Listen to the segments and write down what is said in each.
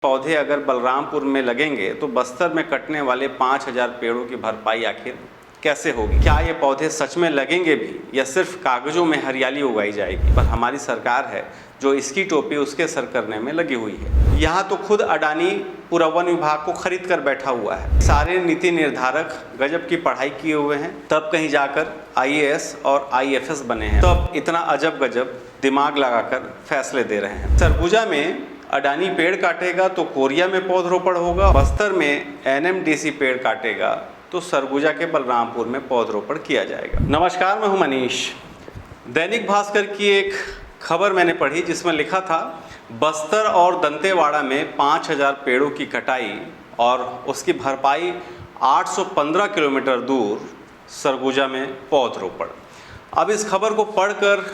पौधे अगर बलरामपुर में लगेंगे तो बस्तर में कटने वाले 5000 पेड़ों की भरपाई आखिर कैसे होगी? क्या ये पौधे सच में लगेंगे भी या सिर्फ कागजों में हरियाली उगाई जाएगी? पर हमारी सरकार है जो इसकी टोपी उसके सर करने में लगी हुई है। यहाँ तो खुद अडानी पूरा वन विभाग को खरीद कर बैठा हुआ है। सारे नीति निर्धारक गजब की पढ़ाई किए हुए हैं, तब कहीं जाकर IAS और IFS बने हैं, तब इतना अजब गजब दिमाग लगाकर फैसले दे रहे हैं। सरगुजा में अडानी पेड़ काटेगा तो कोरिया में पौधरोपण होगा, बस्तर में NMDC पेड़ काटेगा तो सरगुजा के बलरामपुर में पौधरोपण किया जाएगा। नमस्कार, मैं हूं मनीष। दैनिक भास्कर की एक खबर मैंने पढ़ी जिसमें लिखा था बस्तर और दंतेवाड़ा में 5000 पेड़ों की कटाई और उसकी भरपाई 815 किलोमीटर दूर सरगुजा में पौधरोपण। अब इस खबर को पढ़कर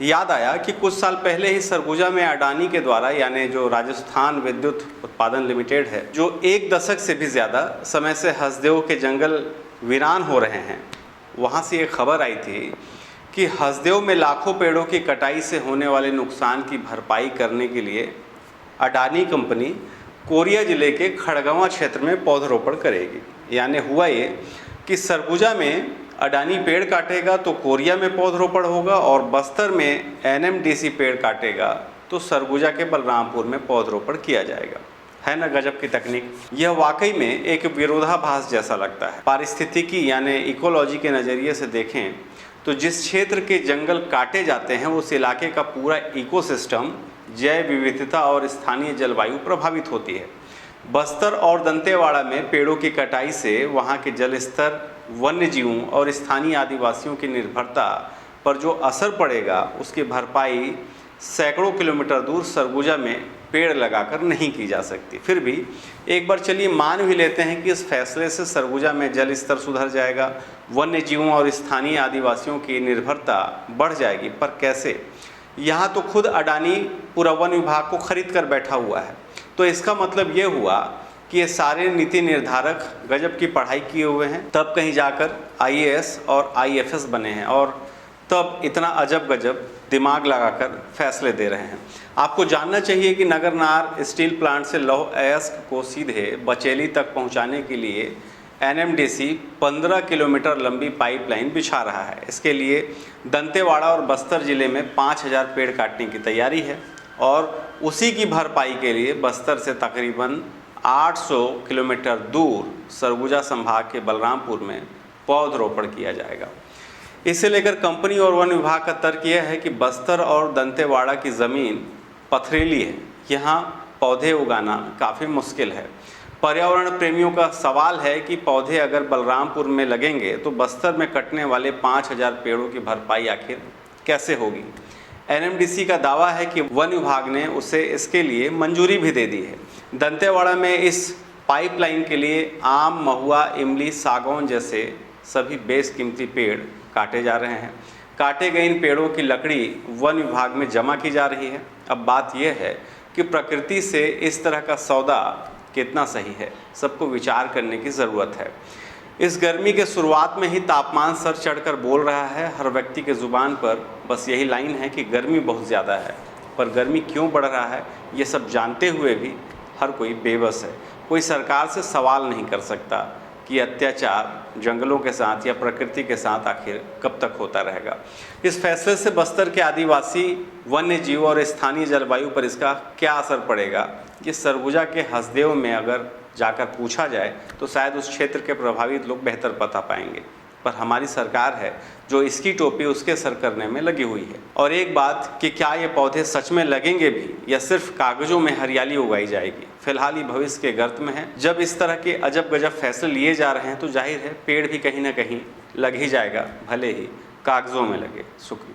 याद आया कि कुछ साल पहले ही सरगुजा में अडानी के द्वारा, यानी जो राजस्थान विद्युत उत्पादन लिमिटेड है, जो 1 दशक से भी ज़्यादा समय से हसदेव के जंगल वीरान हो रहे हैं, वहाँ से एक खबर आई थी कि हसदेव में लाखों पेड़ों की कटाई से होने वाले नुकसान की भरपाई करने के लिए अडानी कंपनी कोरिया ज़िले के खड़गवां क्षेत्र में पौधरोपण करेगी। यानी हुआ ये कि सरगुजा में अडानी पेड़ काटेगा तो कोरिया में पौधरोपण होगा और बस्तर में NMDC पेड़ काटेगा तो सरगुजा के बलरामपुर में पौधरोपण किया जाएगा। है ना गजब की तकनीक। यह वाकई में एक विरोधाभास जैसा लगता है। पारिस्थितिकी यानी इकोलॉजी के नज़रिए से देखें तो जिस क्षेत्र के जंगल काटे जाते हैं उस इलाके का पूरा इकोसिस्टम, जैव विविधता और स्थानीय जलवायु प्रभावित होती है। बस्तर और दंतेवाड़ा में पेड़ों की कटाई से वहाँ के जल स्तर, वन्य जीवों और स्थानीय आदिवासियों की निर्भरता पर जो असर पड़ेगा उसकी भरपाई सैकड़ों किलोमीटर दूर सरगुजा में पेड़ लगाकर नहीं की जा सकती। फिर भी एक बार चलिए मान भी लेते हैं कि इस फैसले से सरगुजा में जल स्तर सुधर जाएगा, वन्य जीवों और स्थानीय आदिवासियों की निर्भरता बढ़ जाएगी। पर कैसे? यहाँ तो खुद अडानी पूरा वन विभाग को खरीद कर बैठा हुआ है। तो इसका मतलब ये हुआ कि ये सारे नीति निर्धारक गजब की पढ़ाई किए हुए हैं, तब कहीं जाकर IAS और IFS बने हैं और तब इतना अजब गजब दिमाग लगाकर फैसले दे रहे हैं। आपको जानना चाहिए कि नगरनार स्टील प्लांट से लौह अयस्क को सीधे बचेली तक पहुंचाने के लिए NMDC 15 किलोमीटर लंबी पाइपलाइन बिछा रहा है। इसके लिए दंतेवाड़ा और बस्तर जिले में 5000 पेड़ काटने की तैयारी है और उसी की भरपाई के लिए बस्तर से तकरीबन 800 किलोमीटर दूर सरगुजा संभाग के बलरामपुर में पौधरोपण किया जाएगा। इसे लेकर कंपनी और वन विभाग का तर्क यह है कि बस्तर और दंतेवाड़ा की ज़मीन पथरीली है, यहाँ पौधे उगाना काफ़ी मुश्किल है। पर्यावरण प्रेमियों का सवाल है कि पौधे अगर बलरामपुर में लगेंगे तो बस्तर में कटने वाले 5000 पेड़ों की भरपाई आखिर कैसे होगी? NMDC का दावा है कि वन विभाग ने उसे इसके लिए मंजूरी भी दे दी है। दंतेवाड़ा में इस पाइपलाइन के लिए आम, महुआ, इमली, सागौन जैसे सभी बेशकीमती पेड़ काटे जा रहे हैं। काटे गए इन पेड़ों की लकड़ी वन विभाग में जमा की जा रही है। अब बात यह है कि प्रकृति से इस तरह का सौदा कितना सही है, सबको विचार करने की ज़रूरत है। इस गर्मी के शुरुआत में ही तापमान सर चढ़कर बोल रहा है। हर व्यक्ति के ज़ुबान पर बस यही लाइन है कि गर्मी बहुत ज़्यादा है। पर गर्मी क्यों बढ़ रहा है ये सब जानते हुए भी हर कोई बेबस है। कोई सरकार से सवाल नहीं कर सकता कि अत्याचार जंगलों के साथ या प्रकृति के साथ आखिर कब तक होता रहेगा। इस फैसले से बस्तर के आदिवासी, वन्य जीव और स्थानीय जलवायु पर इसका क्या असर पड़ेगा, ये सरगुजा के हसदेव में अगर जाकर पूछा जाए तो शायद उस क्षेत्र के प्रभावित लोग बेहतर बता पाएंगे। पर हमारी सरकार है जो इसकी टोपी उसके सर करने में लगी हुई है। और एक बात कि क्या ये पौधे सच में लगेंगे भी या सिर्फ कागजों में हरियाली उगाई जाएगी? फिलहाल ये भविष्य के गर्त में है। जब इस तरह के अजब गजब फैसले लिए जा रहे हैं तो जाहिर है पेड़ भी कहीं ना कहीं लग ही जाएगा, भले ही कागजों में लगे। शुक्रिया।